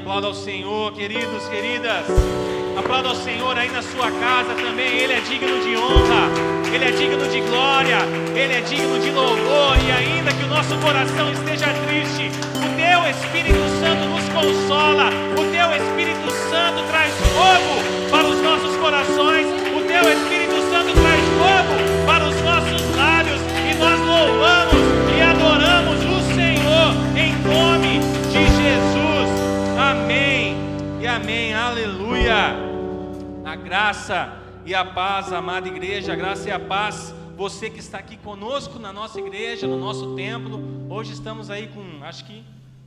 Aplauda ao Senhor, queridos, queridas. Aplauda ao Senhor aí na sua casa também. Ele é digno de honra, Ele é digno de glória, Ele é digno de louvor. E ainda que o nosso coração esteja triste, o Teu Espírito Santo nos consola. O Teu Espírito Santo traz fogo para os nossos corações. O Teu Espírito Santo traz fogo para os nossos lábios. E nós louvamos e adoramos o Senhor em nome de Jesus. Amém e amém. Aleluia. A graça e a paz, amada igreja, a graça e a paz, você que está aqui conosco na nossa igreja, no nosso templo. Hoje estamos aí com, acho que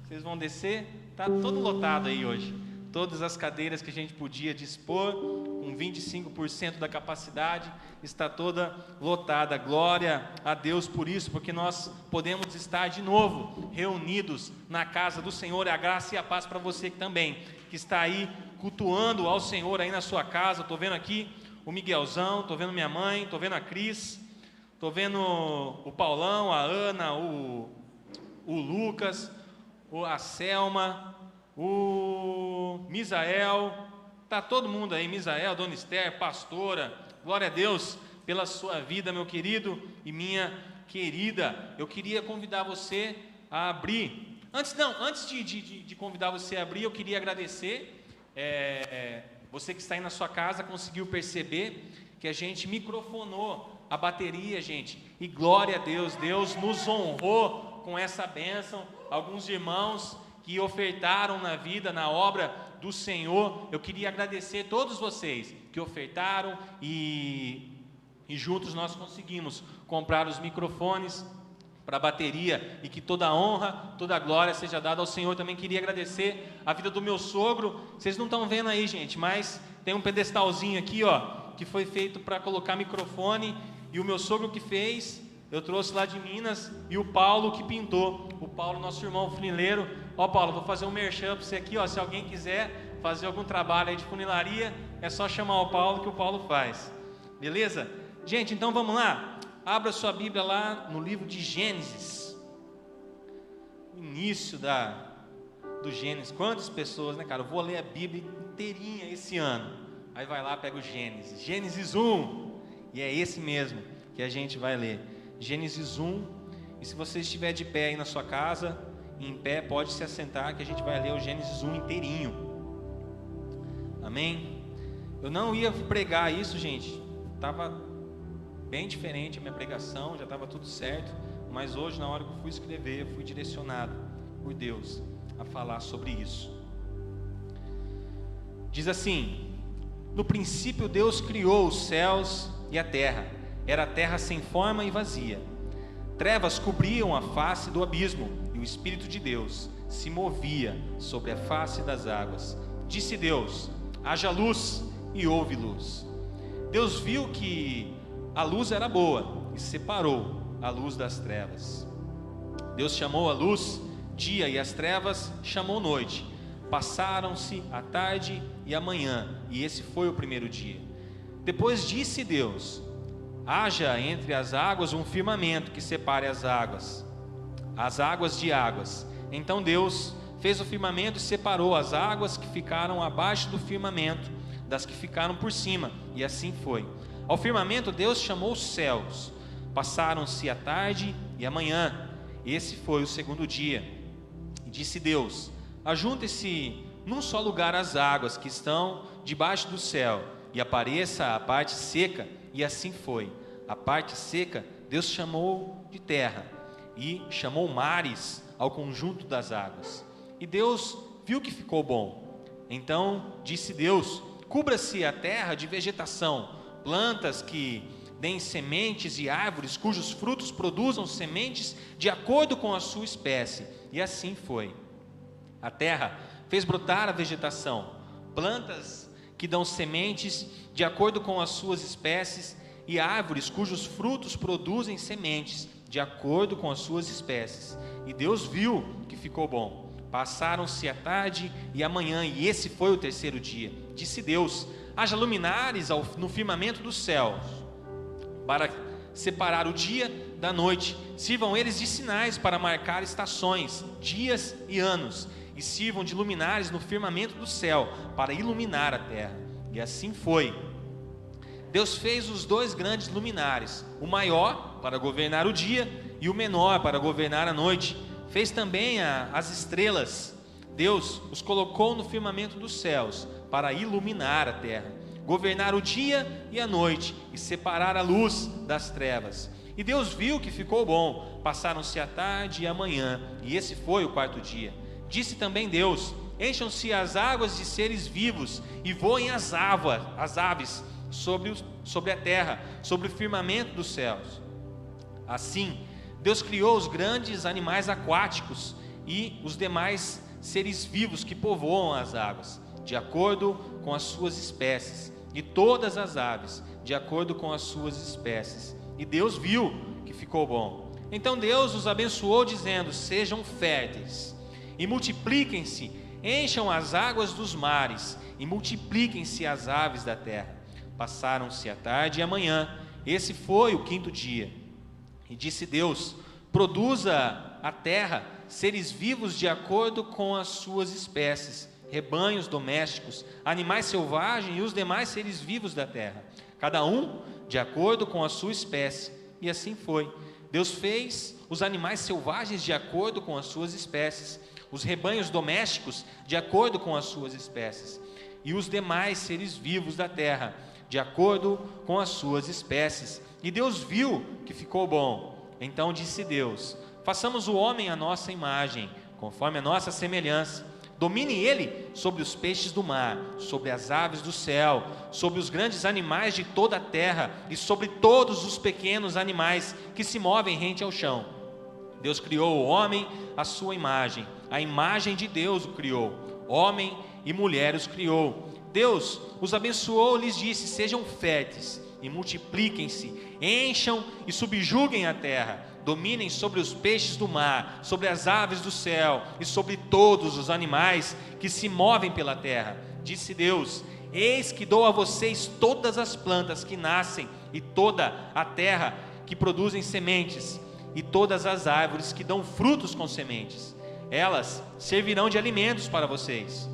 vocês vão descer, está todo lotado aí hoje. Todas as cadeiras que a gente podia dispor, com 25% da capacidade, está toda lotada. Glória a Deus por isso, porque nós podemos estar de novo reunidos na casa do Senhor. A graça e a paz para você também, que está aí cultuando ao Senhor aí na sua casa. Estou vendo aqui o Miguelzão, estou vendo minha mãe, estou vendo a Cris, estou vendo o Paulão, a Ana, o Lucas, a Selma, o Misael, está todo mundo aí, Misael, Dona Esther, pastora. Glória a Deus pela sua vida, meu querido e minha querida. Eu queria convidar você a abrir, antes de convidar você a abrir, eu queria agradecer. Você que está aí na sua casa conseguiu perceber que a gente microfonou a bateria, gente, e glória a Deus, Deus nos honrou com essa bênção. Alguns irmãos que ofertaram na vida, na obra do Senhor, eu queria agradecer todos vocês que ofertaram e juntos nós conseguimos comprar os microfones para a bateria, e que toda a honra, toda a glória seja dada ao Senhor. Também queria agradecer a vida do meu sogro. Vocês não estão vendo aí, gente, mas tem um pedestalzinho aqui, ó, que foi feito para colocar microfone, e o meu sogro que fez, eu trouxe lá de Minas, e o Paulo que pintou. O Paulo, nosso irmão funileiro. Ó, Paulo, vou fazer um merchan para você aqui, ó, se alguém quiser fazer algum trabalho aí de funilaria, é só chamar o Paulo, que o Paulo faz. Beleza? Gente, então vamos lá. Abra sua Bíblia lá no livro de Gênesis. O início do Gênesis. Quantas pessoas, né, cara? Eu vou ler a Bíblia inteirinha esse ano. Aí vai lá, pega o Gênesis. Gênesis 1. E é esse mesmo que a gente vai ler. Gênesis 1. E se você estiver de pé aí na sua casa, em pé, pode se assentar, que a gente vai ler o Gênesis 1 inteirinho. Amém? Eu não ia pregar isso, gente. Estava bem diferente a minha pregação, já estava tudo certo, mas hoje, na hora que eu fui escrever, eu fui direcionado por Deus a falar sobre isso. Diz assim: no princípio Deus criou os céus e a terra. Era a terra sem forma e vazia. Trevas cobriam a face do abismo, e o Espírito de Deus se movia sobre a face das águas. Disse Deus: haja luz, e houve luz. Deus viu que a luz era boa e separou a luz das trevas. Deus chamou a luz dia e as trevas chamou noite. Passaram-se a tarde e a manhã, e esse foi o primeiro dia. Depois disse Deus: haja entre as águas um firmamento que separe as águas de águas. Então Deus fez o firmamento e separou as águas que ficaram abaixo do firmamento das que ficaram por cima, e assim foi. Ao firmamento Deus chamou os céus. Passaram-se a tarde e a manhã, esse foi o segundo dia. E disse Deus: ajunte-se num só lugar as águas que estão debaixo do céu, e apareça a parte seca, e assim foi. A parte seca Deus chamou de terra, e chamou mares ao conjunto das águas. E Deus viu que ficou bom. Então disse Deus: cubra-se a terra de vegetação, plantas que deem sementes e árvores cujos frutos produzam sementes de acordo com a sua espécie. E assim foi. A terra fez brotar a vegetação, plantas que dão sementes de acordo com as suas espécies, e árvores cujos frutos produzem sementes de acordo com as suas espécies. E Deus viu que ficou bom. Passaram-se a tarde e a manhã, e esse foi o terceiro dia. Disse Deus: haja luminares no firmamento dos céus, para separar o dia da noite. Sirvam eles de sinais para marcar estações, dias e anos. e sirvam de luminares no firmamento do céu, para iluminar a terra. E assim foi. Deus fez os 2 grandes luminares, o maior para governar o dia e o menor para governar a noite. Fez também as estrelas. Deus os colocou no firmamento dos céus para iluminar a terra, governar o dia e a noite e separar a luz das trevas. E Deus viu que ficou bom. Passaram-se a tarde e a manhã, e esse foi o 4º dia. Disse também Deus: encham-se as águas de seres vivos e voem as aves sobre a terra, sobre o firmamento dos céus. Assim, Deus criou os grandes animais aquáticos e os demais seres vivos que povoam as águas, de acordo com as suas espécies, e todas as aves, de acordo com as suas espécies. E Deus viu que ficou bom. Então Deus os abençoou, dizendo: sejam férteis e multipliquem-se, encham as águas dos mares e multipliquem-se as aves da terra. Passaram-se a tarde e a manhã, esse foi o 5º dia. E disse Deus: produza a terra seres vivos de acordo com as suas espécies, rebanhos domésticos, animais selvagens e os demais seres vivos da terra, cada um de acordo com a sua espécie. E assim foi. Deus fez os animais selvagens de acordo com as suas espécies, os rebanhos domésticos de acordo com as suas espécies, e os demais seres vivos da terra de acordo com as suas espécies. E Deus viu que ficou bom. Então disse Deus: façamos o homem à nossa imagem, conforme a nossa semelhança. Domine ele sobre os peixes do mar, sobre as aves do céu, sobre os grandes animais de toda a terra e sobre todos os pequenos animais que se movem rente ao chão. Deus criou o homem à sua imagem, a imagem de Deus o criou, homem e mulher os criou. Deus os abençoou e lhes disse: sejam férteis e multipliquem-se, encham e subjuguem a terra, dominem sobre os peixes do mar, sobre as aves do céu e sobre todos os animais que se movem pela terra. Disse Deus: eis que dou a vocês todas as plantas que nascem e toda a terra que produzem sementes, e todas as árvores que dão frutos com sementes. Elas servirão de alimentos para vocês.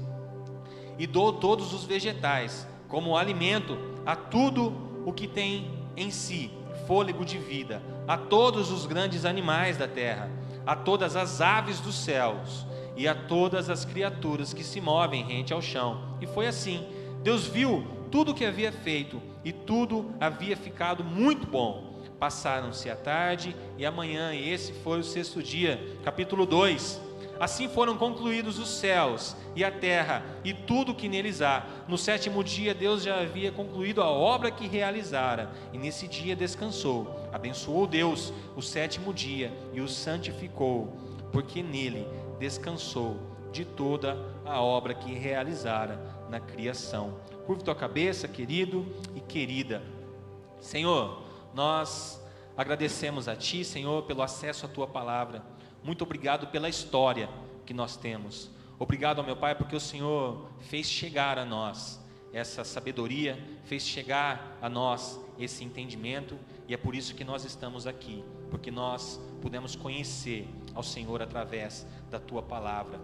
E dou todos os vegetais como alimento a tudo o que tem em si fôlego de vida, a todos os grandes animais da terra, a todas as aves dos céus e a todas as criaturas que se movem rente ao chão. E foi assim. Deus viu tudo o que havia feito, e tudo havia ficado muito bom. Passaram-se a tarde e a manhã, e esse foi o 6º dia. Capítulo 2. Assim foram concluídos os céus e a terra e tudo que neles há. No 7º dia Deus já havia concluído a obra que realizara, e nesse dia descansou. Abençoou Deus o 7º dia e o santificou, porque nele descansou de toda a obra que realizara na criação. Curva tua cabeça, querido e querida. Senhor, nós agradecemos a Ti, Senhor, pelo acesso à Tua palavra. Muito obrigado pela história que nós temos. Obrigado, meu Pai, porque o Senhor fez chegar a nós essa sabedoria, fez chegar a nós esse entendimento, e é por isso que nós estamos aqui, porque nós pudemos conhecer ao Senhor através da Tua palavra,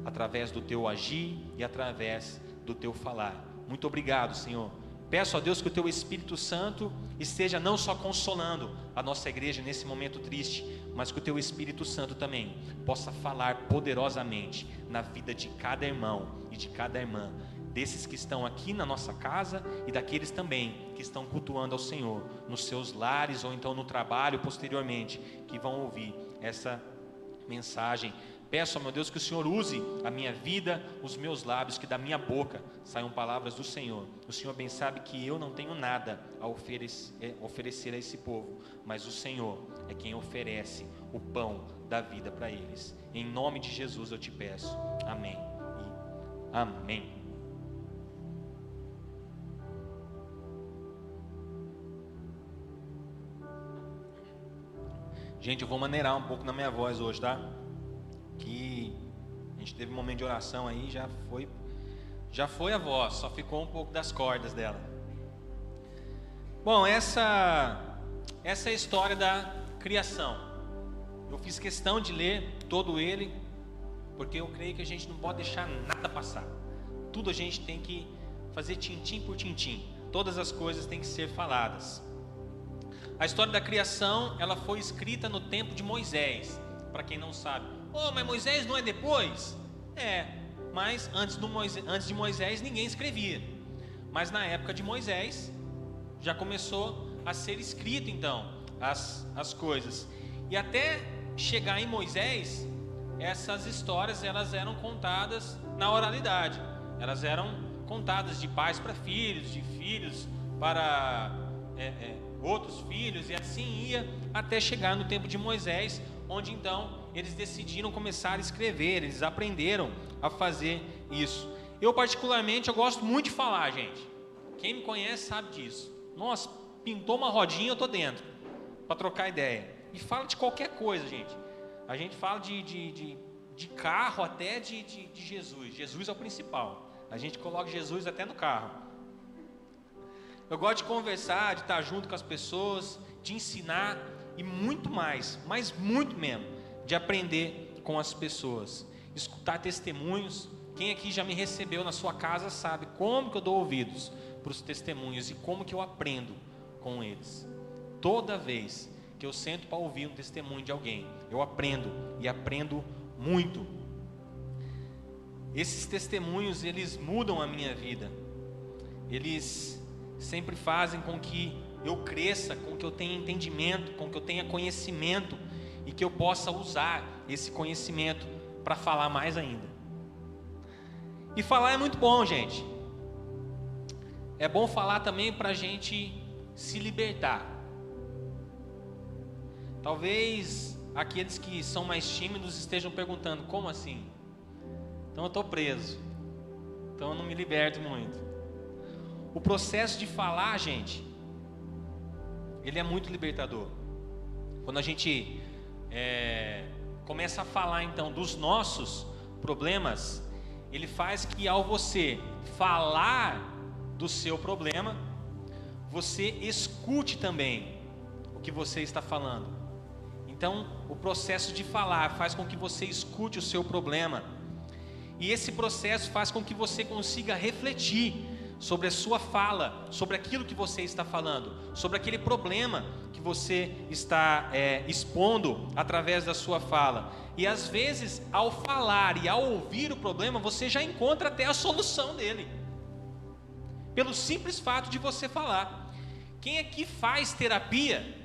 através do Teu agir e através do Teu falar. Muito obrigado, Senhor. Peço a Deus que o Teu Espírito Santo esteja não só consolando a nossa igreja nesse momento triste, mas que o Teu Espírito Santo também possa falar poderosamente na vida de cada irmão e de cada irmã, desses que estão aqui na nossa casa e daqueles também que estão cultuando ao Senhor nos seus lares ou então no trabalho posteriormente, que vão ouvir essa mensagem. Peço, meu Deus, que o Senhor use a minha vida, os meus lábios, que da minha boca saiam palavras do Senhor. O Senhor bem sabe que eu não tenho nada a oferecer a esse povo, mas o Senhor é quem oferece o pão da vida para eles. Em nome de Jesus eu te peço. Amém e amém. Gente, eu vou maneirar um pouco na minha voz hoje, tá? Que a gente teve um momento de oração aí, já foi a voz, só ficou um pouco das cordas dela. Bom, essa é a história da criação. Eu fiz questão de ler todo ele, porque eu creio que a gente não pode deixar nada passar. Tudo a gente tem que fazer tintim por tintim. Todas as coisas têm que ser faladas. A história da criação, ela foi escrita no tempo de Moisés. Para quem não sabe, mas Moisés não é depois? Mas antes de Moisés ninguém escrevia. Mas na época de Moisés já começou a ser escrito então as coisas. E até chegar em Moisés, essas histórias elas eram contadas na oralidade. Elas eram contadas de pais para filhos, de filhos para outros filhos, e assim ia até chegar no tempo de Moisés, onde então eles decidiram começar a escrever, eles aprenderam a fazer isso. Eu particularmente, eu gosto muito de falar, gente. Quem me conhece sabe disso. Nossa, pintou uma rodinha, eu tô dentro, para trocar ideia. E fala de qualquer coisa, gente. A gente fala de carro até de Jesus. Jesus é o principal. A gente coloca Jesus até no carro. Eu gosto de conversar, de estar junto com as pessoas, de ensinar e muito mais, mas muito mesmo, de aprender com as pessoas. Escutar testemunhos. Quem aqui já me recebeu na sua casa sabe como que eu dou ouvidos para os testemunhos e como que eu aprendo com eles. Toda vez que eu sento para ouvir um testemunho de alguém, eu aprendo e aprendo muito. Esses testemunhos, eles mudam a minha vida. Eles sempre fazem com que eu cresça, com que eu tenha entendimento, com que eu tenha conhecimento e que eu possa usar esse conhecimento para falar mais ainda. E falar é muito bom, gente. É bom falar também para a gente se libertar. Talvez aqueles que são mais tímidos estejam perguntando: como assim? Então eu estou preso, então eu não me liberto muito. O processo de falar, gente, ele é muito libertador. Quando a gente começa a falar então dos nossos problemas, ele faz que ao você falar do seu problema, você escute também o que você está falando. Então o processo de falar faz com que você escute o seu problema. E esse processo faz com que você consiga refletir sobre a sua fala, sobre aquilo que você está falando, sobre aquele problema que você está expondo através da sua fala. E às vezes, ao falar e ao ouvir o problema, você já encontra até a solução dele, pelo simples fato de você falar. Quem aqui faz terapia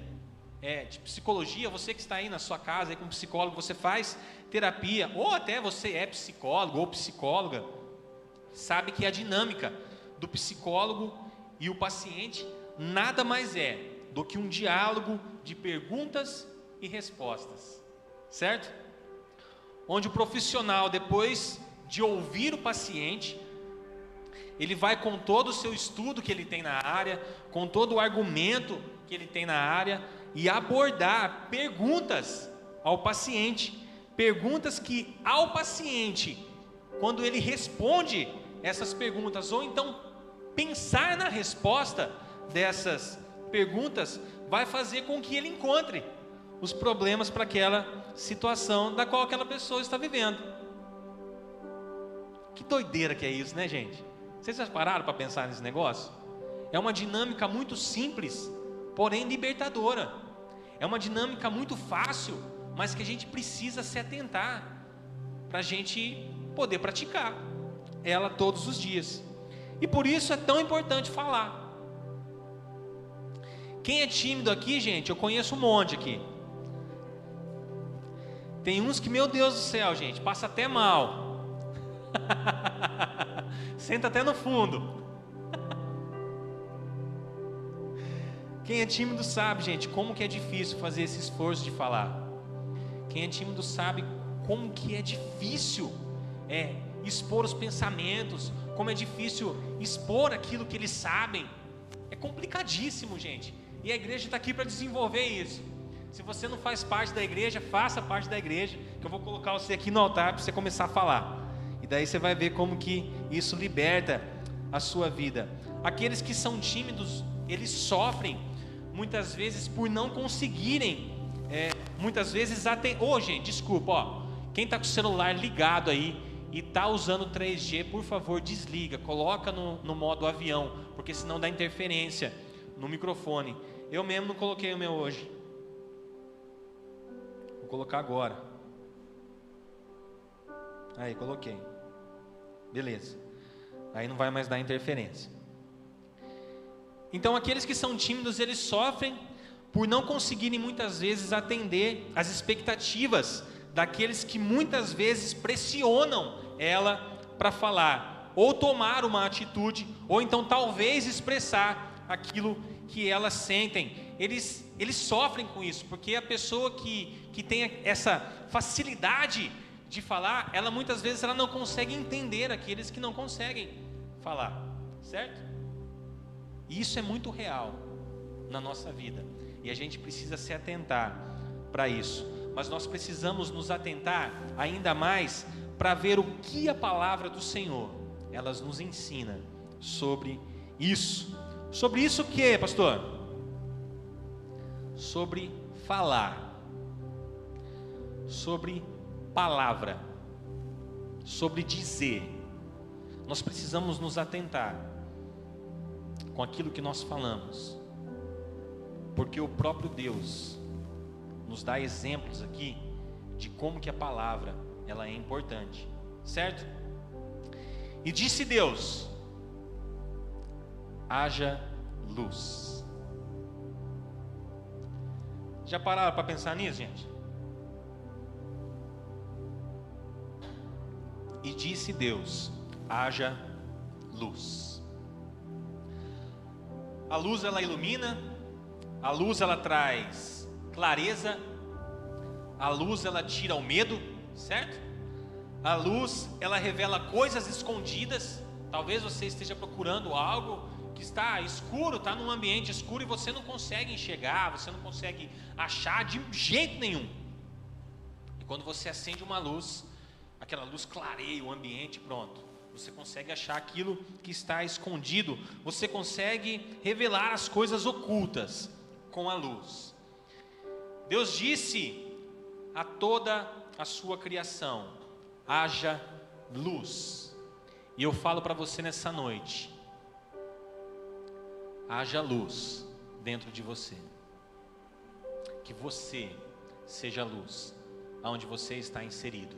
de psicologia? Você que está aí na sua casa aí com um psicólogo, você faz terapia, ou até você é psicólogo ou psicóloga, sabe que a dinâmica do psicólogo e o paciente nada mais é do que um diálogo de perguntas e respostas, certo? Onde o profissional, depois de ouvir o paciente, ele vai com todo o seu estudo que ele tem na área, com todo o argumento que ele tem na área, e abordar perguntas ao paciente, perguntas que ao paciente, quando ele responde essas perguntas, ou então pensar na resposta dessas perguntas, vai fazer com que ele encontre os problemas para aquela situação da qual aquela pessoa está vivendo. Que doideira que é isso, né, gente? Vocês já pararam para pensar nesse negócio? É uma dinâmica muito simples, porém libertadora. É uma dinâmica muito fácil, mas que a gente precisa se atentar para a gente poder praticar ela todos os dias. E por isso é tão importante falar. Quem é tímido aqui, gente, eu conheço um monte aqui. Tem uns que, meu Deus do céu, gente, passa até mal. Senta até no fundo. Quem é tímido sabe, gente, como que é difícil fazer esse esforço de falar. Quem é tímido sabe como que é difícil expor os pensamentos, como é difícil expor aquilo que eles sabem. É complicadíssimo, gente. E a igreja está aqui para desenvolver isso. Se você não faz parte da igreja, faça parte da igreja, que eu vou colocar você aqui no altar para você começar a falar. E daí você vai ver como que isso liberta a sua vida. Aqueles que são tímidos, eles sofrem muitas vezes por não conseguirem, muitas vezes gente, desculpa, Quem está com o celular ligado aí e está usando 3G, por favor, desliga, coloca no modo avião, porque senão dá interferência no microfone. Eu mesmo não coloquei o meu hoje. Vou colocar agora. Aí, coloquei. Beleza. Aí não vai mais dar interferência. Então, aqueles que são tímidos, eles sofrem por não conseguirem muitas vezes atender às expectativas daqueles que muitas vezes pressionam ela para falar, ou tomar uma atitude, ou então talvez expressar aquilo que elas sentem. Eles sofrem com isso, porque a pessoa que tem essa facilidade de falar, ela muitas vezes ela não consegue entender aqueles que não conseguem falar, certo? E isso é muito real na nossa vida, e a gente precisa se atentar para isso. Mas nós precisamos nos atentar ainda mais para ver o que a palavra do Senhor, elas nos ensina sobre isso. Sobre isso o que, pastor? Sobre falar, sobre palavra, sobre dizer. Nós precisamos nos atentar com aquilo que nós falamos, porque o próprio Deus nos dá exemplos aqui de como que a palavra ela é importante, certo? E disse Deus: haja luz. Já pararam para pensar nisso, gente? E disse Deus: haja luz. A luz ela ilumina, a luz ela traz clareza, a luz ela tira o medo, certo? A luz ela revela coisas escondidas. Talvez você esteja procurando algo que está escuro, está num ambiente escuro e você não consegue enxergar, você não consegue achar de jeito nenhum. E quando você acende uma luz, aquela luz clareia o ambiente, pronto. Você consegue achar aquilo que está escondido, você consegue revelar as coisas ocultas com a luz. Deus disse a toda a sua criação: haja luz. E eu falo para você nessa noite: haja luz dentro de você. Que você seja luz aonde você está inserido.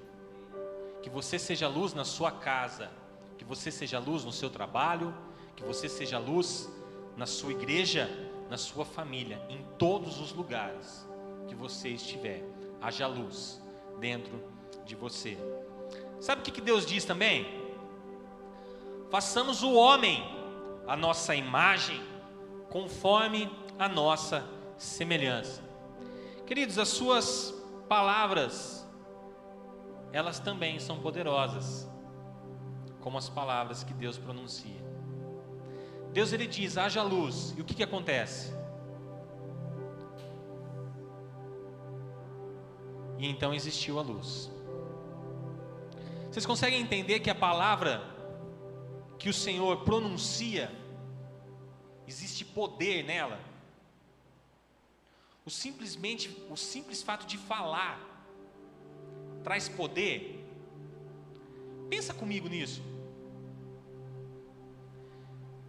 Que você seja luz na sua casa. Que você seja luz no seu trabalho. Que você seja luz na sua igreja, na sua família, em todos os lugares que você estiver. Haja luz dentro de você. Sabe o que Deus diz também? Façamos o homem a nossa imagem, conforme a nossa semelhança. Queridos, as suas palavras, elas também são poderosas, como as palavras que Deus pronuncia. Deus ele diz: haja luz, e o que acontece? E então existiu a luz. Vocês conseguem entender que a palavra que o Senhor pronuncia, existe poder nela? O simples fato de falar traz poder. Pensa comigo nisso.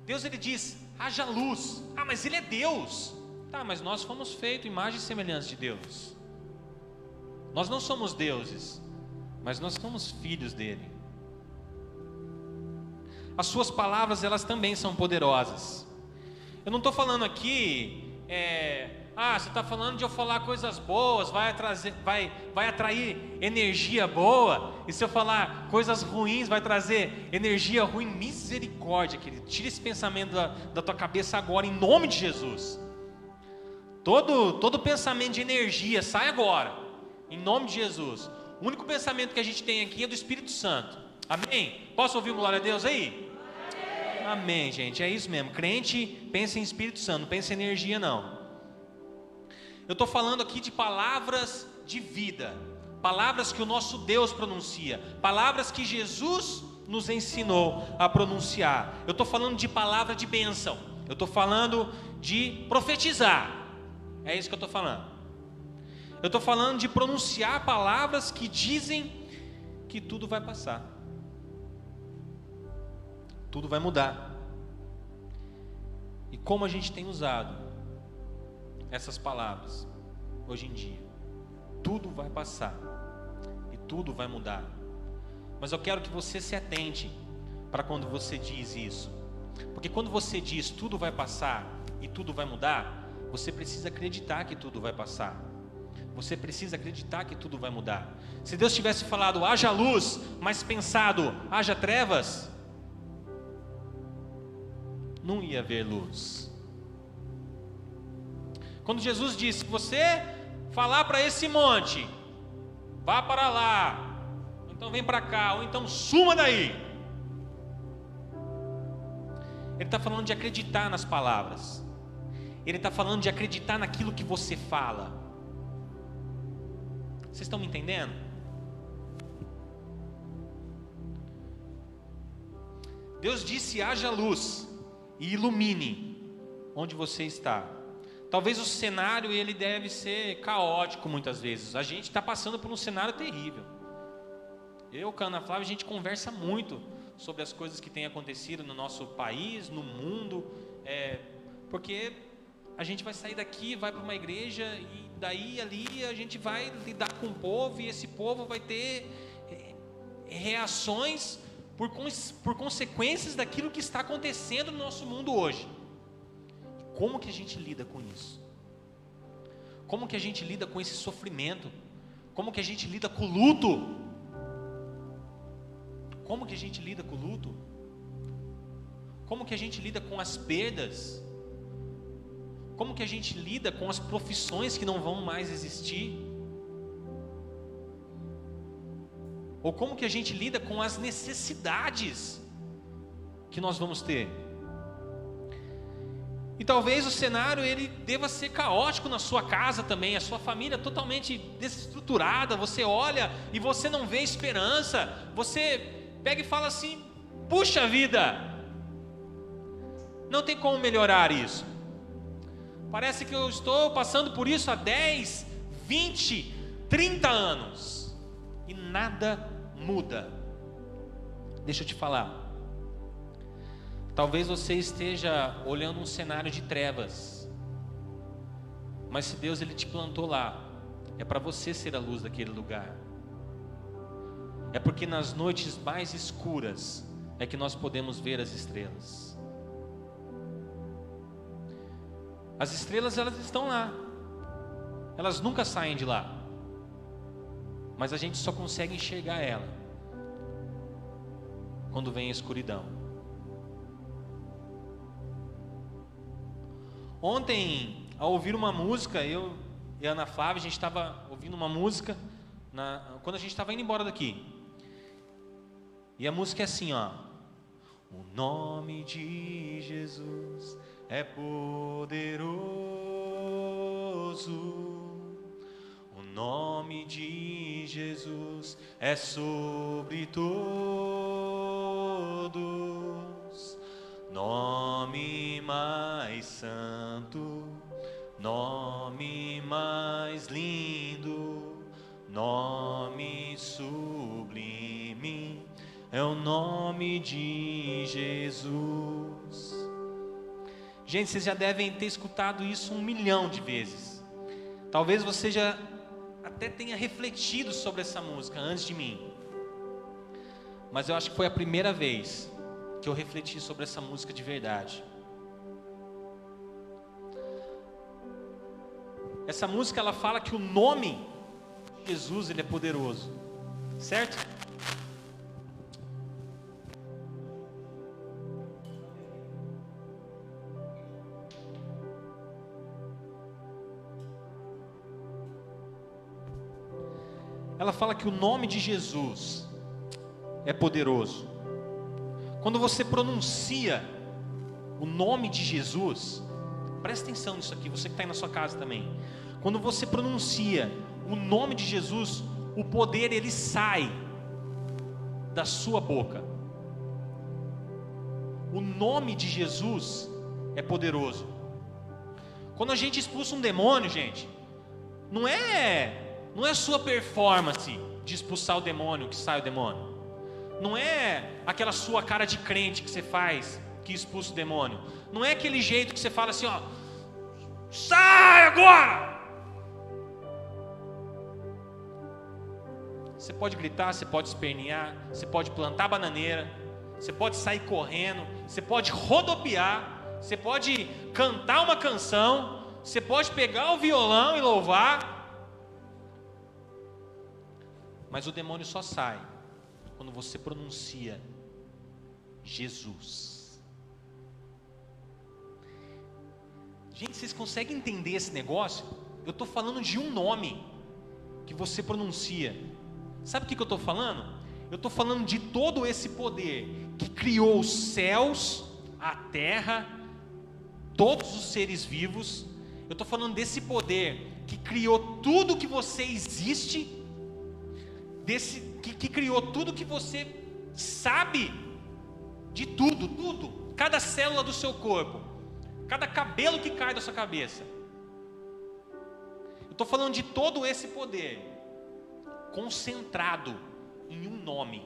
Deus ele diz: haja luz. Ah, mas ele é Deus. Tá, mas nós fomos feitos imagem e semelhança de Deus. Nós não somos deuses, mas nós somos filhos dele. As suas palavras, elas também são poderosas. Eu não estou falando aqui, você está falando de eu falar coisas boas, vai atrair energia boa, e se eu falar coisas ruins, vai trazer energia ruim. Misericórdia, querido. Tira esse pensamento da tua cabeça agora, em nome de Jesus. Todo pensamento de energia, sai agora, em nome de Jesus. O único pensamento que a gente tem aqui é do Espírito Santo. Amém? Posso ouvir um glória a Deus aí? Amém, gente, é isso mesmo. Crente pensa em Espírito Santo, não pensa em energia não. Eu estou falando aqui de palavras de vida, palavras que o nosso Deus pronuncia, palavras que Jesus nos ensinou a pronunciar. Eu estou falando de palavra de bênção, eu estou falando de profetizar. É isso que eu estou falando. Eu Eu estou falando de pronunciar palavras que dizem que tudo vai passar, tudo vai mudar. E como a gente tem usado essas palavras hoje em dia? Tudo vai passar e tudo vai mudar. Mas eu quero que você se atente para quando você diz isso, porque quando você diz tudo vai passar e tudo vai mudar, você precisa acreditar que tudo vai passar. Você precisa acreditar que tudo vai mudar. Se Deus tivesse falado haja luz, mas pensado haja trevas, não ia haver luz. Quando Jesus disse, se você falar para esse monte, vá para lá, ou então vem para cá, ou então suma daí, Ele está falando de acreditar nas palavras. Ele está falando de acreditar naquilo que você fala. Vocês estão me entendendo? Deus disse haja luz e ilumine onde você está. Talvez o cenário ele deve ser caótico muitas vezes. A gente está passando por um cenário terrível. Eu, Ana Flávia, a gente conversa muito sobre as coisas que têm acontecido no nosso país, no mundo, porque a gente vai sair daqui, vai para uma igreja e daí ali a gente vai lidar com o povo e esse povo vai ter reações por consequências daquilo que está acontecendo no nosso mundo hoje. E como que a gente lida com isso? Como que a gente lida com esse sofrimento? Como que a gente lida com o luto? Como que a gente lida com o luto? Como que a gente lida com as perdas? Como que a gente lida com as profissões que não vão mais existir? Ou como que a gente lida com as necessidades que nós vamos ter? E talvez o cenário ele deva ser caótico na sua casa também, a sua família totalmente desestruturada, você olha e você não vê esperança, você pega e fala assim, puxa vida, não tem como melhorar isso. Parece que eu estou passando por isso há 10, 20, 30 anos e nada muda. Deixa eu te falar. Talvez você esteja olhando um cenário de trevas, mas se Deus ele te plantou lá, é para você ser a luz daquele lugar. É porque nas noites mais escuras é que nós podemos ver as estrelas. As estrelas elas estão lá, elas nunca saem de lá, mas a gente só consegue enxergar ela quando vem a escuridão. Ontem, ao ouvir uma música, eu e a Ana Flávia, a gente estava ouvindo uma música quando a gente estava indo embora daqui, e a música é assim, ó: o nome de Jesus é poderoso, o nome de Jesus é sobre todos, nome mais santo, nome mais lindo, nome sublime, é o nome de Jesus. Gente, vocês já devem ter escutado isso 1 milhão de vezes. Talvez você já até tenha refletido sobre essa música antes de mim. Mas eu acho que foi a primeira vez que eu refleti sobre essa música de verdade. Essa música ela fala que o nome de Jesus ele é poderoso, certo? Ela fala que o nome de Jesus é poderoso. Quando você pronuncia o nome de Jesus, presta atenção nisso aqui, você que está aí na sua casa também. Quando você pronuncia o nome de Jesus, o poder ele sai da sua boca. O nome de Jesus é poderoso. Quando a gente expulsa um demônio, gente, Não é sua performance de expulsar o demônio que sai o demônio. Não é aquela sua cara de crente que você faz que expulsa o demônio. Não é aquele jeito que você fala assim, ó, sai agora! Você pode gritar, você pode espernear, você pode plantar bananeira, você pode sair correndo, você pode rodopiar, você pode cantar uma canção, você pode pegar o violão e louvar, mas o demônio só sai quando você pronuncia Jesus. Gente, vocês conseguem entender esse negócio? Eu estou falando de um nome que você pronuncia. Sabe o que eu estou falando? Eu estou falando de todo esse poder que criou os céus, a terra, todos os seres vivos. Eu estou falando desse poder que criou tudo que você existe, que criou tudo que você sabe, de tudo, cada célula do seu corpo, cada cabelo que cai da sua cabeça. Eu estou falando de todo esse poder concentrado em um nome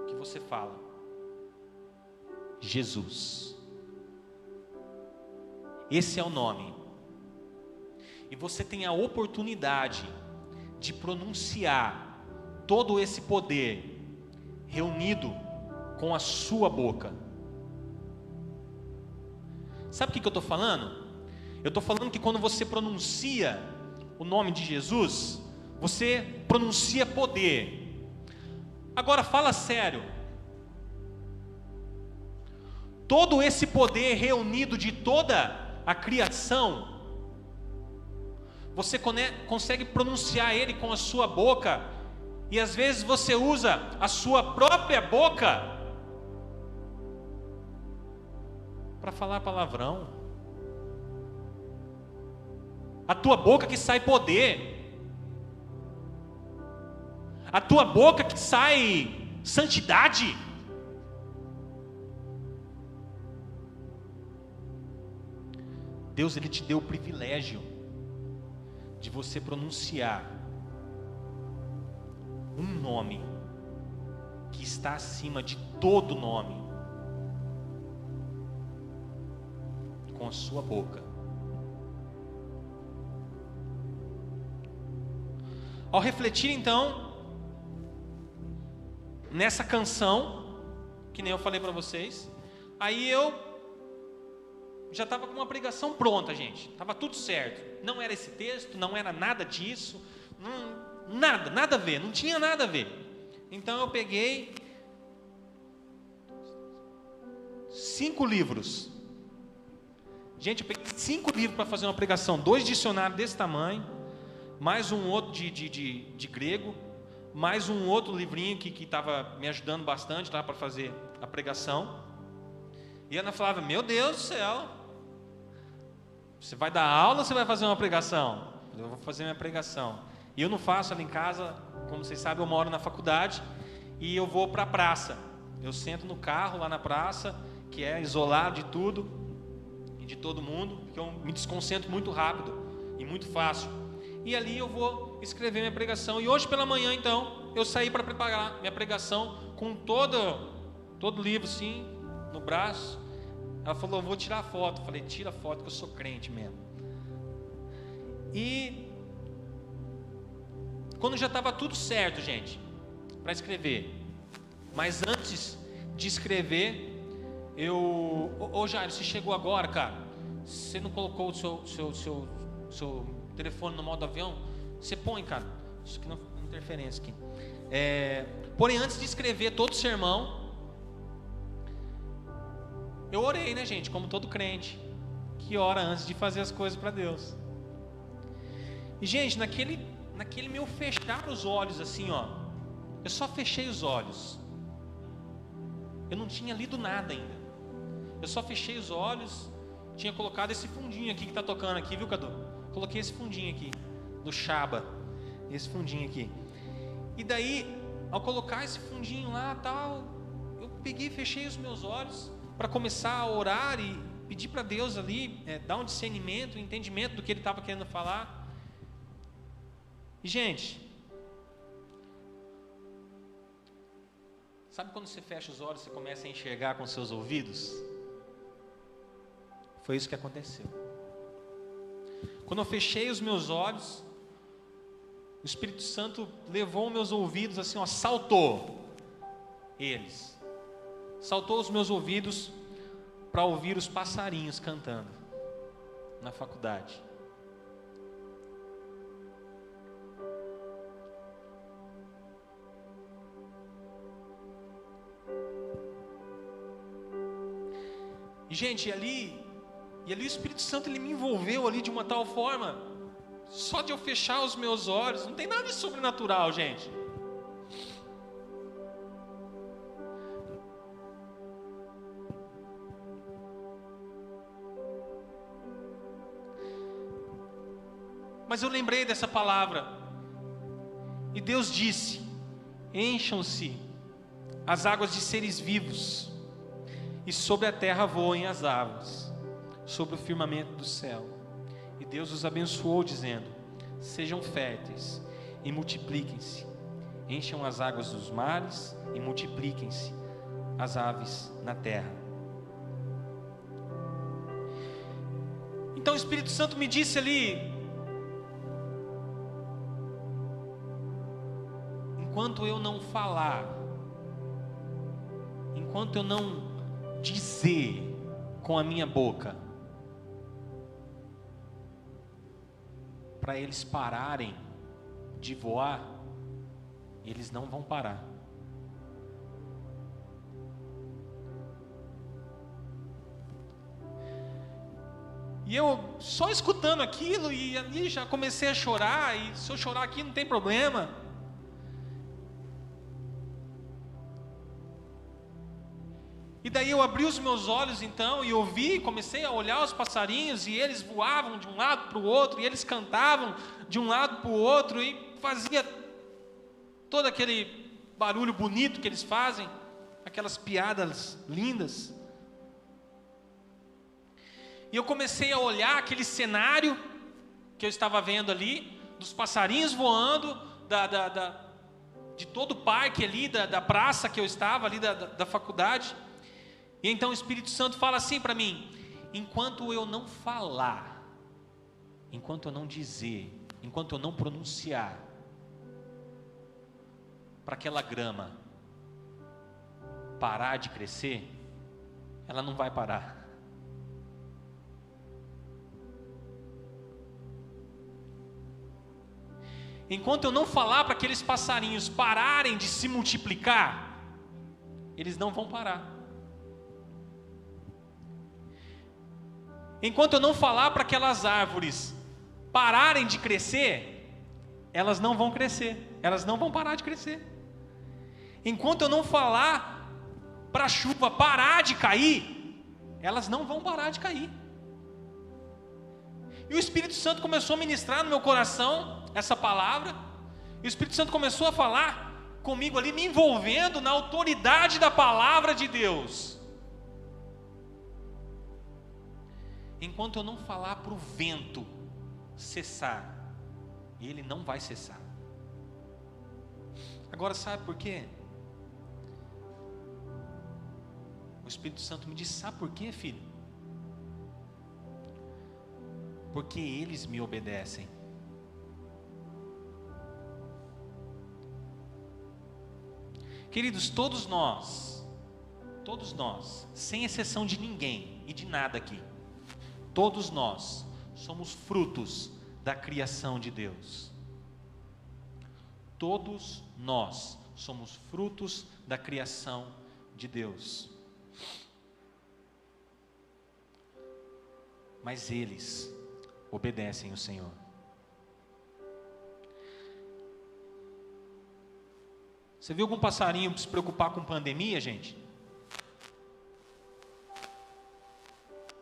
que você fala: Jesus. Esse é o nome. E você tem a oportunidade de pronunciar todo esse poder reunido com a sua boca. Sabe o que eu estou falando? Eu estou falando que quando você pronuncia o nome de Jesus, você pronuncia poder. Agora fala sério. Todo esse poder reunido de toda a criação, você consegue pronunciar ele com a sua boca, e às vezes você usa a sua própria boca para falar palavrão. A tua boca que sai poder, a tua boca que sai santidade. Deus, Ele te deu o privilégio de você pronunciar um nome que está acima de todo nome, com a sua boca. Ao refletir então nessa canção, que nem eu falei para vocês, aí eu já estava com uma pregação pronta, gente. Estava tudo certo. Não era esse texto, não era nada disso, nada a ver, não tinha nada a ver. Então eu peguei 5 livros. Gente, eu peguei 5 livros para fazer uma pregação, 2 dicionários desse tamanho, mais um outro de grego, mais um outro livrinho que estava me ajudando bastante lá para fazer a pregação. E a Ana falava: meu Deus do céu, você vai dar aula ou você vai fazer uma pregação? Eu vou fazer minha pregação. E eu não faço ela em casa, como vocês sabem, eu moro na faculdade e eu vou para a praça. Eu sento no carro lá na praça, que é isolado de tudo e de todo mundo, porque eu me desconcentro muito rápido e muito fácil. E ali eu vou escrever minha pregação. E hoje pela manhã, então, eu saí para preparar minha pregação com todo o livro assim, no braço. Ela falou: eu vou tirar foto. Eu falei: tira foto, que eu sou crente mesmo. E quando já estava tudo certo, gente, para escrever, mas antes de escrever, ô Jair, você chegou agora, cara, você não colocou o seu telefone no modo avião? Você põe, cara, isso aqui não é interferência aqui. Porém, antes de escrever todo o sermão, eu orei, né, gente, como todo crente que ora antes de fazer as coisas para Deus. E, gente, naquele meu fechar os olhos assim, ó, eu só fechei os olhos. Eu não tinha lido nada ainda. Eu só fechei os olhos, tinha colocado esse fundinho aqui que está tocando aqui, viu, Cadu? Coloquei esse fundinho aqui, do Shaba, esse fundinho aqui. E daí, ao colocar esse fundinho lá, tal, eu peguei e fechei os meus olhos para começar a orar pedi para Deus ali dar um discernimento, um entendimento do que Ele estava querendo falar. E gente, sabe quando você fecha os olhos, você começa a enxergar com seus ouvidos? Foi isso que aconteceu. Quando eu fechei os meus olhos, o Espírito Santo levou meus ouvidos assim, ó, saltou eles. Saltou os meus ouvidos para ouvir os passarinhos cantando na faculdade. E gente, ali o Espírito Santo ele me envolveu ali de uma tal forma, só de eu fechar os meus olhos, não tem nada de sobrenatural, gente. Mas eu lembrei dessa palavra, e Deus disse: encham-se as águas de seres vivos, e sobre a terra voem as aves, sobre o firmamento do céu. E Deus os abençoou, dizendo: sejam férteis e multipliquem-se, encham as águas dos mares e multipliquem-se as aves na terra. Então o Espírito Santo me disse ali: enquanto eu não falar, enquanto eu não dizer com a minha boca, para eles pararem de voar, eles não vão parar. E eu só escutando aquilo, e ali já comecei a chorar, e se eu chorar aqui não tem problema. E daí eu abri os meus olhos então, e ouvi, comecei a olhar os passarinhos, e eles voavam de um lado para o outro, e eles cantavam de um lado para o outro, e fazia todo aquele barulho bonito que eles fazem, aquelas piadas lindas. E eu comecei a olhar aquele cenário que eu estava vendo ali, dos passarinhos voando, de todo o parque ali, da praça que eu estava ali, da faculdade. E então o Espírito Santo fala assim para mim: enquanto eu não falar, enquanto eu não dizer, enquanto eu não pronunciar, para aquela grama parar de crescer, ela não vai parar. Enquanto eu não falar para aqueles passarinhos pararem de se multiplicar, eles não vão parar. Enquanto eu não falar para aquelas árvores pararem de crescer, elas não vão crescer, elas não vão parar de crescer. Enquanto eu não falar para a chuva parar de cair, elas não vão parar de cair. E o Espírito Santo começou a ministrar no meu coração essa palavra, e o Espírito Santo começou a falar comigo ali, me envolvendo na autoridade da palavra de Deus. Enquanto eu não falar para o vento cessar, ele não vai cessar. Agora sabe por quê? O Espírito Santo me disse: sabe por quê, filho? Porque eles me obedecem. Queridos, todos nós, sem exceção de ninguém e de nada aqui, todos nós somos frutos da criação de Deus. Todos nós somos frutos da criação de Deus. Mas eles obedecem o Senhor. Você viu algum passarinho se preocupar com pandemia, gente?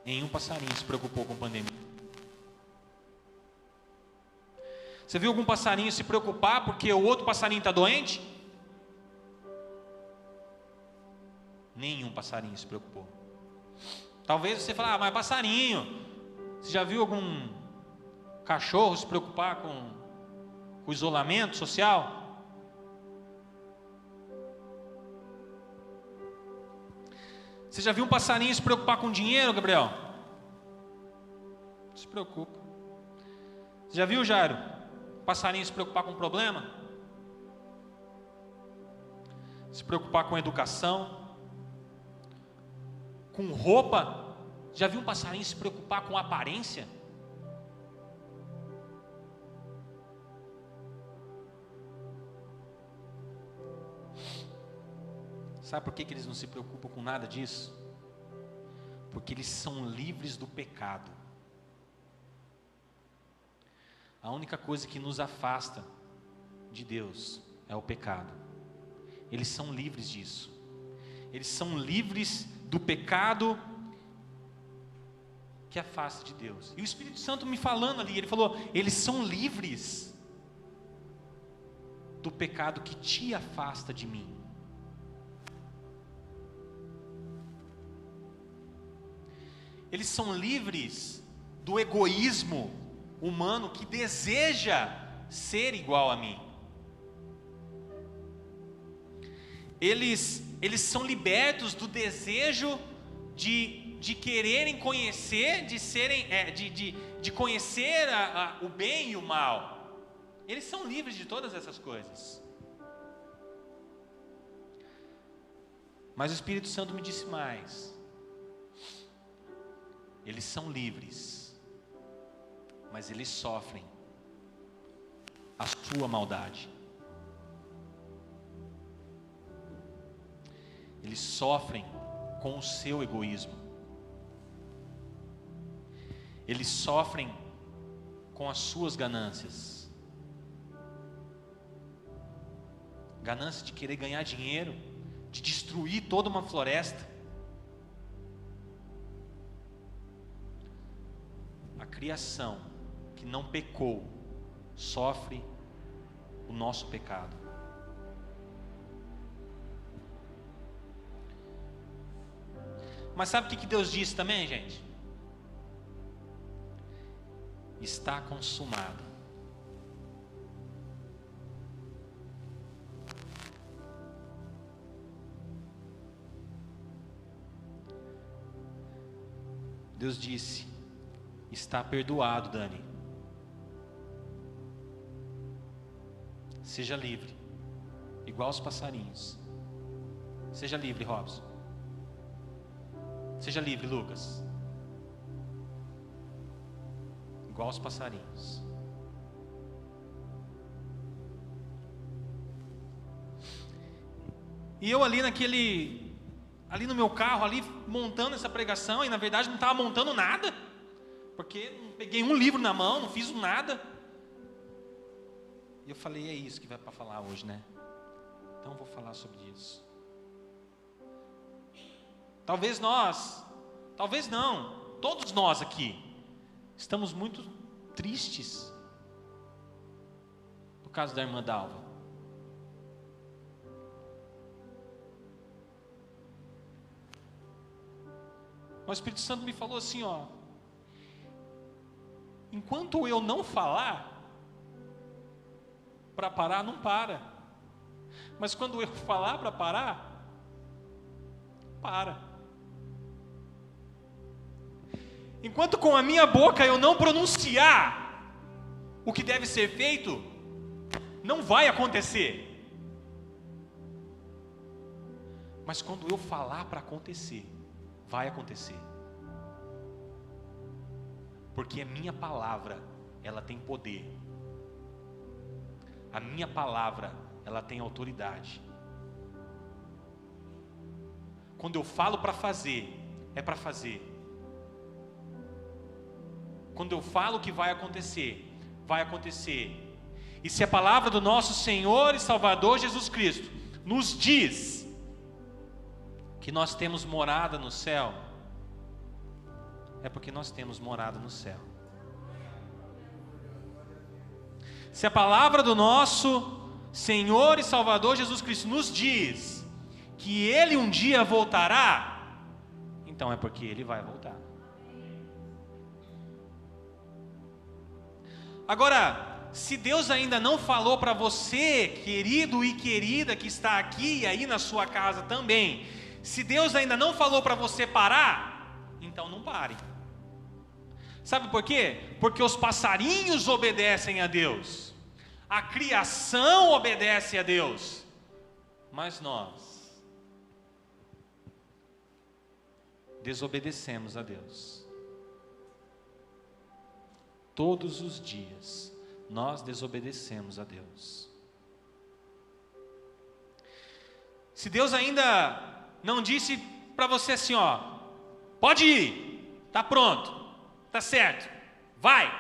Nenhum passarinho se preocupou com pandemia. Você viu algum passarinho se preocupar porque o outro passarinho está doente? Nenhum passarinho se preocupou. Talvez você fale, mas passarinho. Você já viu algum cachorro se preocupar com o isolamento social? Você já viu um passarinho se preocupar com dinheiro, Gabriel? Não se preocupa. Você já viu, Jairo, um passarinho se preocupar com problema? Se preocupar com educação, com roupa? Já viu um passarinho se preocupar com aparência? Sabe por que eles não se preocupam com nada disso? Porque eles são livres do pecado. A única coisa que nos afasta de Deus é o pecado. Eles são livres disso. Eles são livres do pecado que afasta de Deus. E o Espírito Santo me falando ali, ele falou, eles são livres do pecado que te afasta de mim. Eles são livres do egoísmo humano que deseja ser igual a mim. Eles são libertos do desejo de quererem conhecer, de conhecer o bem e o mal. Eles são livres de todas essas coisas. Mas o Espírito Santo me disse mais. Eles são livres, mas eles sofrem a sua maldade. Eles sofrem com o seu egoísmo. Eles sofrem com as suas ganâncias. Ganância de querer ganhar dinheiro, de destruir toda uma floresta. A criação que não pecou sofre o nosso pecado. Mas sabe o que Deus disse também, gente? Está consumado. Deus disse, está perdoado, Dani. Seja livre, igual os passarinhos. Seja livre, Robson. Seja livre, Lucas. Igual os passarinhos. E eu ali no meu carro, ali montando essa pregação, e na verdade não estava montando nada, porque não peguei um livro na mão, não fiz nada. E eu falei, é isso que vai para falar hoje, né? Então eu vou falar sobre isso. Talvez não, todos nós aqui estamos muito tristes por causa da irmã Dalva. O Espírito Santo me falou assim, enquanto eu não falar, para parar não para, mas quando eu falar para parar, para. Enquanto com a minha boca eu não pronunciar o que deve ser feito, não vai acontecer. Mas quando eu falar para acontecer, vai acontecer. Porque a minha palavra, ela tem poder. A minha palavra, ela tem autoridade. Quando eu falo para fazer, é para fazer. Quando eu falo que vai acontecer, vai acontecer. E se a palavra do nosso Senhor e Salvador Jesus Cristo nos diz que nós temos morada no céu, é porque nós temos morada no céu. Se a palavra do nosso Senhor e Salvador Jesus Cristo nos diz que Ele um dia voltará, então é porque Ele vai voltar. Agora, se Deus ainda não falou para você, querido e querida que está aqui e aí na sua casa também, se Deus ainda não falou para você parar, então não pare. Sabe por quê? Porque os passarinhos obedecem a Deus, a criação obedece a Deus, mas nós desobedecemos a Deus. Todos os dias nós desobedecemos a Deus. Se Deus ainda não disse para você assim, ó, pode ir, tá pronto, tá certo, vai.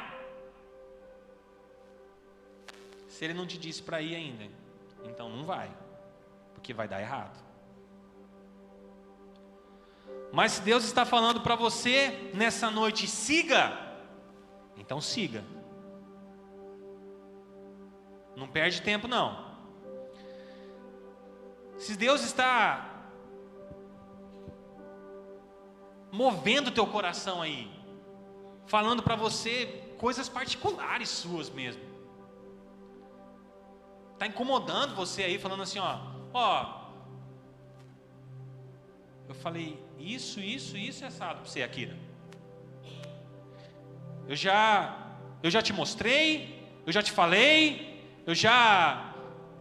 Se Ele não te disse para ir ainda, então não vai, porque vai dar errado. Mas se Deus está falando para você nessa noite, siga, então siga. Não perde tempo não. Se Deus está movendo teu coração aí, falando para você coisas particulares suas mesmo, está incomodando você aí, falando assim, ó, eu falei isso e assado para você, Akira. Eu já te mostrei, eu já te falei, eu já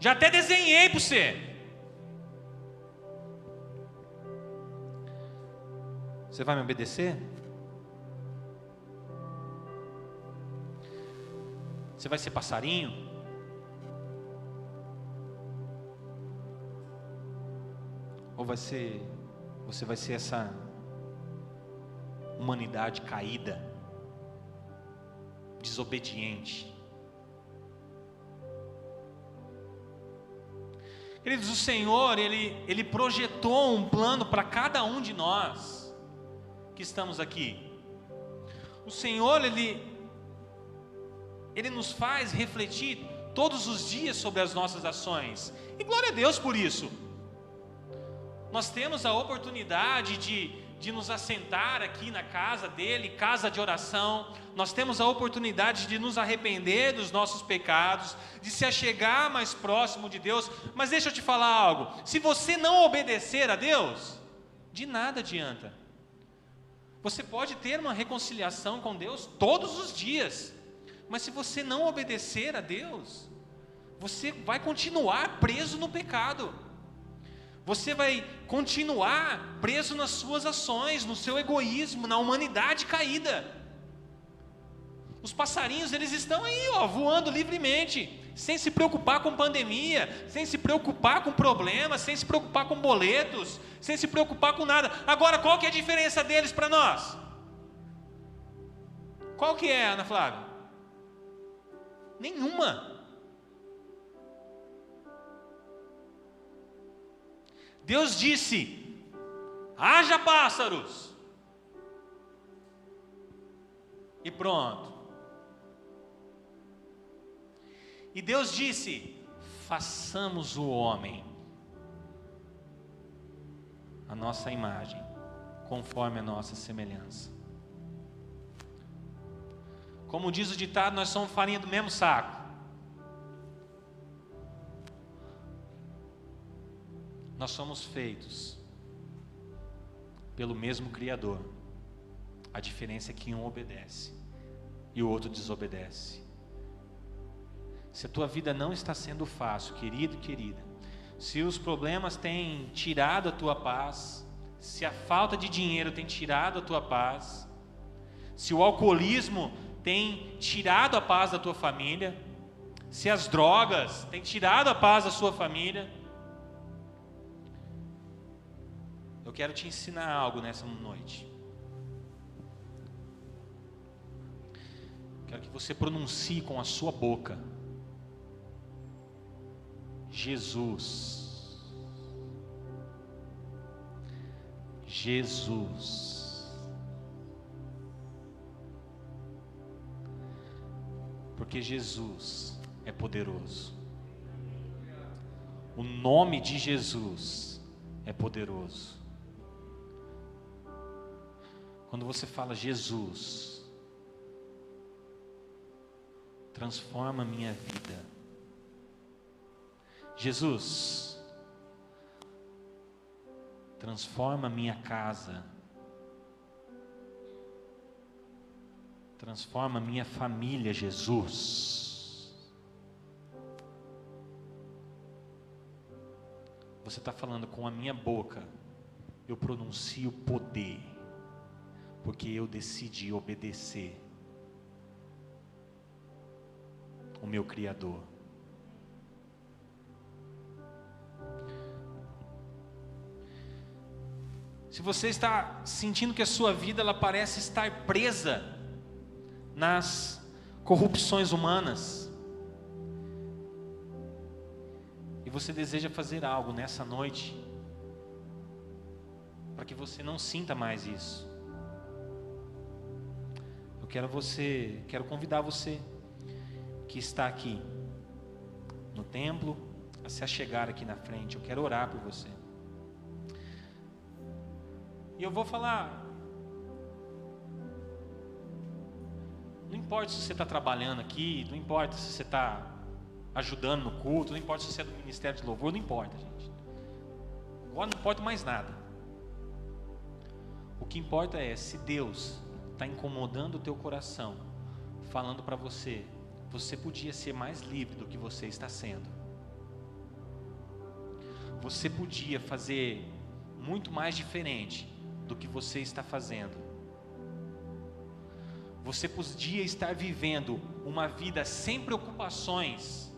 até desenhei para você. Você vai me obedecer? Você vai ser passarinho? Ou você vai ser essa humanidade caída, desobediente? Queridos, o Senhor, Ele projetou um plano para cada um de nós que estamos aqui. O Senhor, Ele nos faz refletir todos os dias sobre as nossas ações, e glória a Deus por isso. Nós temos a oportunidade de nos assentar aqui na casa dEle, casa de oração. Nós temos a oportunidade de nos arrepender dos nossos pecados, de se achegar mais próximo de Deus. Mas deixa eu te falar algo, se você não obedecer a Deus, de nada adianta. Você pode ter uma reconciliação com Deus todos os dias, mas se você não obedecer a Deus, você vai continuar preso no pecado. Você vai continuar preso nas suas ações, no seu egoísmo, na humanidade caída. Os passarinhos, eles estão aí, voando livremente, sem se preocupar com pandemia, sem se preocupar com problemas, sem se preocupar com boletos, sem se preocupar com nada. Agora, qual que é a diferença deles para nós? Qual que é, Ana Flávia? Nenhuma. Deus disse: haja pássaros, e pronto. E Deus disse: façamos o homem a nossa imagem, conforme a nossa semelhança. Como diz o ditado, nós somos farinha do mesmo saco. Nós somos feitos pelo mesmo Criador. A diferença é que um obedece e o outro desobedece. Se a tua vida não está sendo fácil, querido e querida, se os problemas têm tirado a tua paz, se a falta de dinheiro tem tirado a tua paz, se o alcoolismo tem tirado a paz da tua família, se as drogas têm tirado a paz da sua família, eu quero te ensinar algo nessa noite. Quero que você pronuncie com a sua boca: Jesus. Jesus. Porque Jesus é poderoso. O nome de Jesus é poderoso. Quando você fala: Jesus, transforma a minha vida. Jesus, transforma a minha casa. Transforma a minha família, Jesus. Você está falando: com a minha boca eu pronuncio poder, porque eu decidi obedecer o meu Criador. Se você está sentindo que a sua vida ela parece estar presa nas corrupções humanas, e você deseja fazer algo nessa noite para que você não sinta mais isso, eu quero convidar você que está aqui no templo a se achegar aqui na frente. Eu quero orar por você. E eu vou falar, não importa se você está trabalhando aqui, não importa se você está ajudando no culto, não importa se você é do ministério de louvor, não importa, gente. Agora não importa mais nada. O que importa é se Deus está incomodando o teu coração, falando para você: você podia ser mais livre do que você está sendo. Você podia fazer muito mais diferente do que você está fazendo. Você podia estar vivendo uma vida sem preocupações.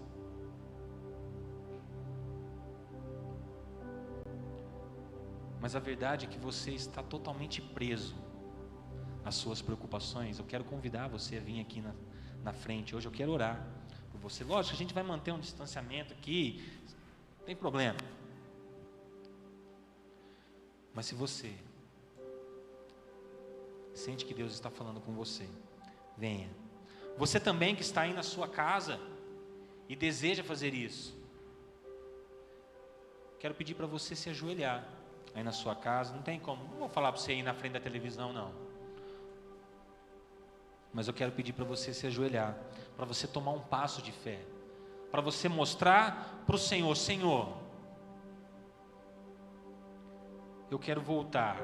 Mas a verdade é que você está totalmente preso às suas preocupações. Eu quero convidar você a vir aqui na frente. Hoje eu quero orar por você. Lógico, a gente vai manter um distanciamento aqui, não tem problema. Mas se você sente que Deus está falando com você, venha. Você também que está aí na sua casa e deseja fazer isso, quero pedir para você se ajoelhar aí na sua casa. Não tem como, não vou falar para você ir na frente da televisão, não. Mas eu quero pedir para você se ajoelhar, para você tomar um passo de fé, para você mostrar para o Senhor: Senhor, eu quero voltar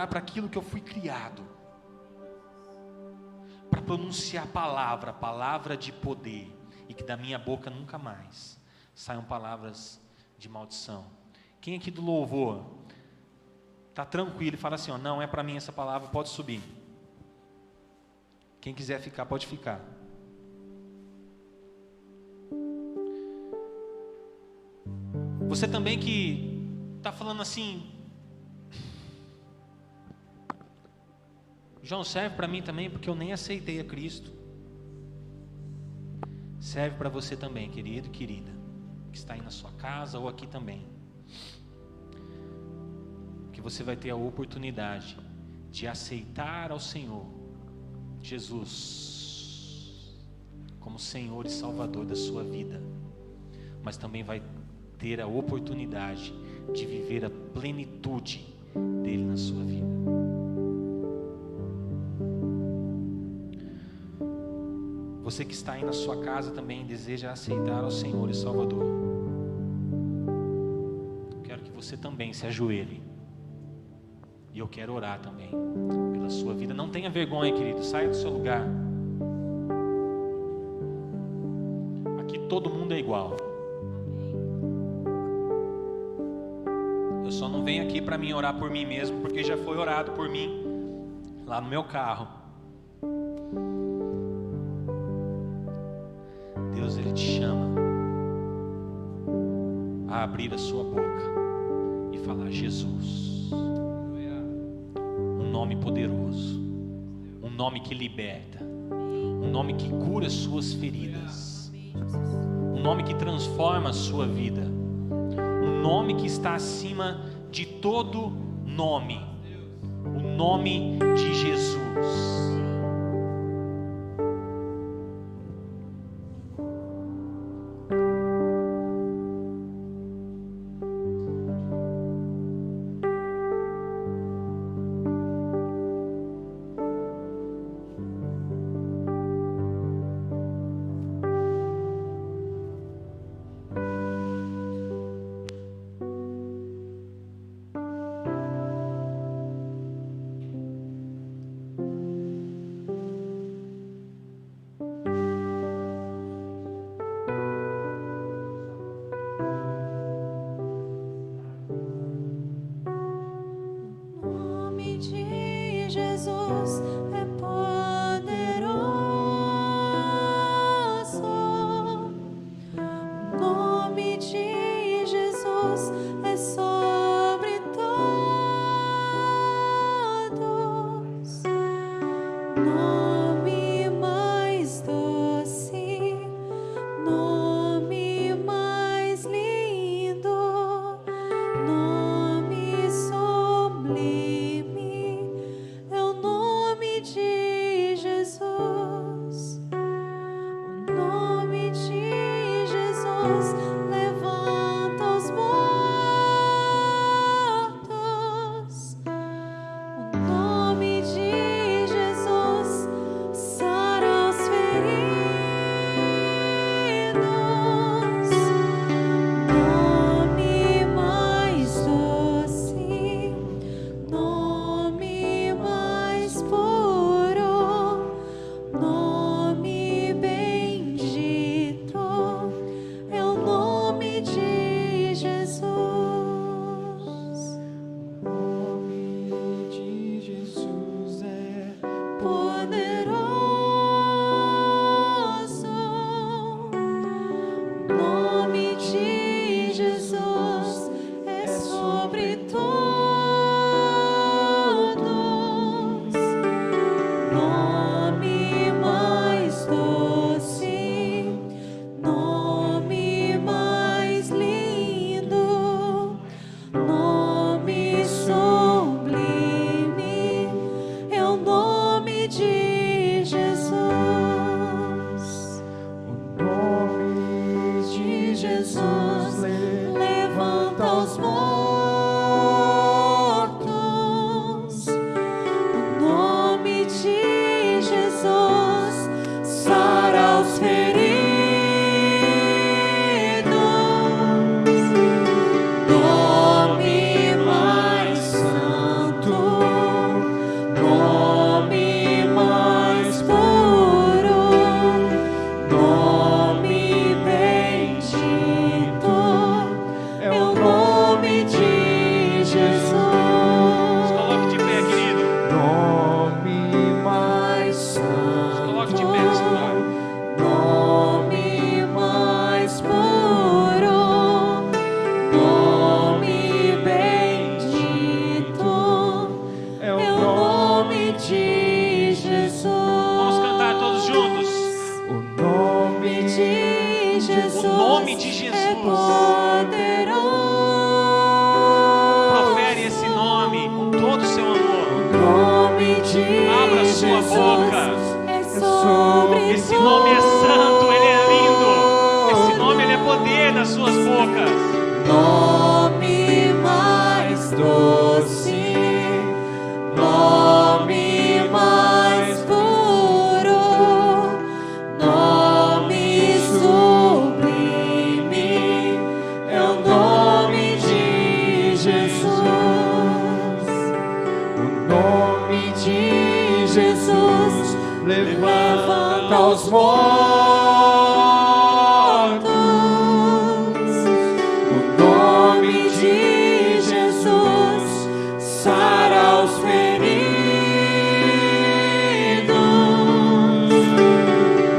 para aquilo que eu fui criado, para pronunciar palavra de poder, e que da minha boca nunca mais saiam palavras de maldição. Quem aqui do louvor está tranquilo e fala assim: ó, não é para mim essa palavra, pode subir. Quem quiser ficar, pode ficar. Você também que está falando assim: João, serve para mim também, porque eu nem aceitei a Cristo. Serve para você também, querido e querida, que está aí na sua casa ou aqui também. Que você vai ter a oportunidade de aceitar ao Senhor Jesus como Senhor e Salvador da sua vida, mas também vai ter a oportunidade de viver a plenitude dele na sua vida. Você que está aí na sua casa também deseja aceitar ao Senhor e Salvador, eu quero que você também se ajoelhe, e eu quero orar também pela sua vida. Não tenha vergonha, querido, saia do seu lugar. Aqui todo mundo é igual. Eu só não venho aqui para mim orar por mim mesmo, porque já foi orado por mim lá no meu carro. Deus, Ele te chama a abrir a sua boca e falar: Jesus, um nome poderoso, um nome que liberta, um nome que cura as suas feridas, um nome que transforma a sua vida, um nome que está acima de todo nome, o nome de Jesus. Jesus O nome de Jesus. é poderoso. Profere esse nome com todo o seu amor. O nome de Abra sua Jesus boca. é sobre Esse nome é santo, ele é lindo. Esse nome, ele é poder nas suas bocas. nome mais doce, nome mais puro, nome sublime, é o nome de Jesus. O nome de Jesus levanta os mortos. O nome de Jesus sara os feridos.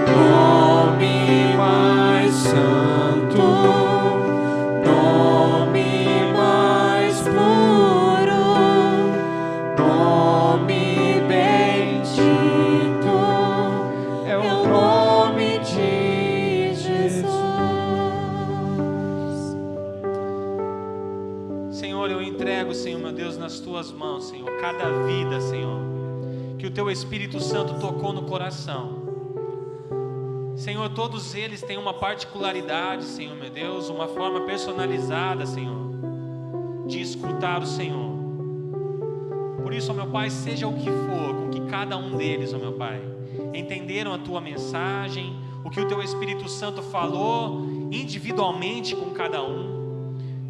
Nome mais santo, nome mais puro, nome bendito, é o nome de Jesus. Senhor, eu entrego, Senhor, meu Deus, nas tuas mãos, Senhor, cada vida, Senhor, que o teu Espírito Santo tocou no coração. Senhor, todos eles têm uma particularidade, Senhor, meu Deus, uma forma personalizada, Senhor, de escutar o Senhor. Por isso, ó meu Pai, seja o que for, com que cada um deles, ó meu Pai, entenderam a tua mensagem, o que o teu Espírito Santo falou individualmente com cada um.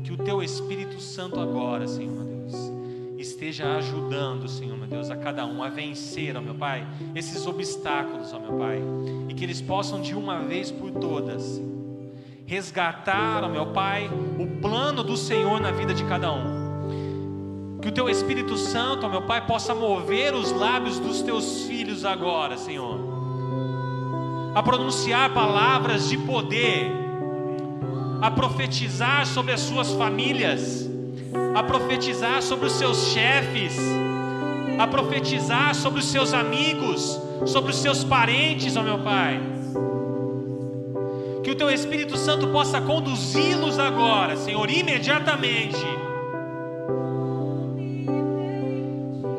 Que o teu Espírito Santo agora, Senhor, meu Deus, esteja ajudando, Senhor, meu Deus, a cada um a vencer, ó meu Pai, esses obstáculos, ó meu Pai, e que eles possam de uma vez por todas resgatar, ó meu Pai, o plano do Senhor na vida de cada um. Que o teu Espírito Santo, ó meu Pai, possa mover os lábios dos teus filhos agora, Senhor, a pronunciar palavras de poder, a profetizar sobre as suas famílias, a profetizar sobre os seus chefes, a profetizar sobre os seus amigos, sobre os seus parentes, ó meu Pai. Que o teu Espírito Santo possa conduzi-los agora, Senhor, imediatamente,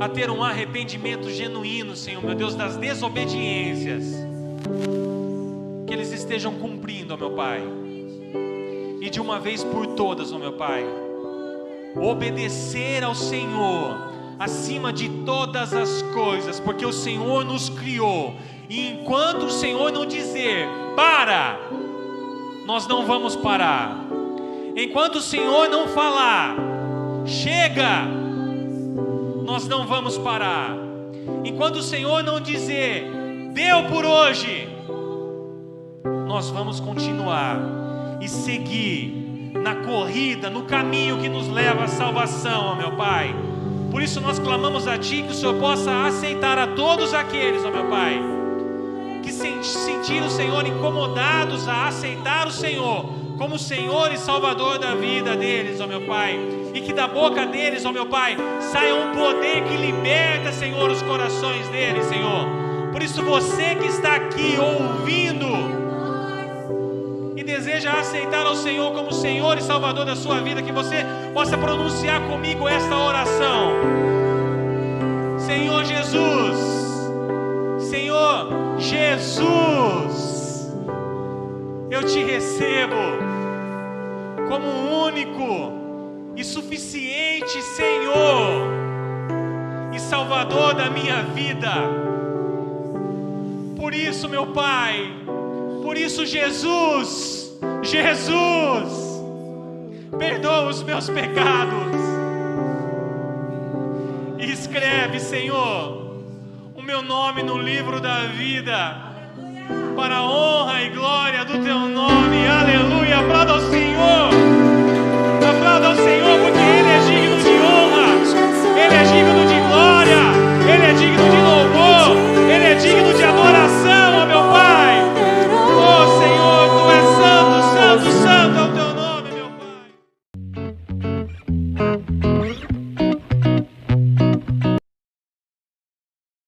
a ter um arrependimento genuíno, Senhor, meu Deus, das desobediências que eles estejam cumprindo, ó meu Pai. E de uma vez por todas, ó meu Pai, obedecer ao Senhor acima de todas as coisas, porque o Senhor nos criou, e enquanto o Senhor não dizer para, nós não vamos parar. Enquanto o Senhor não falar chega, nós não vamos parar. Enquanto o Senhor não dizer deu por hoje, nós vamos continuar e seguir na corrida, no caminho que nos leva à salvação, ó meu Pai. Por isso nós clamamos a Ti que o Senhor possa aceitar a todos aqueles, ó meu Pai, que sentiram o Senhor incomodados a aceitar o Senhor como Senhor e Salvador da vida deles, ó meu Pai, e que da boca deles, ó meu Pai, saia um poder que liberta, Senhor, os corações deles, Senhor. Por isso você que está aqui ouvindo e deseja aceitar ao Senhor como Senhor e Salvador da sua vida, que você possa pronunciar comigo esta oração. Senhor Jesus, Senhor Jesus, eu te recebo como único e suficiente Senhor e Salvador da minha vida. Por isso, meu Pai, por isso, Jesus, perdoa os meus pecados e escreve, Senhor, o meu nome no livro da vida, para a honra e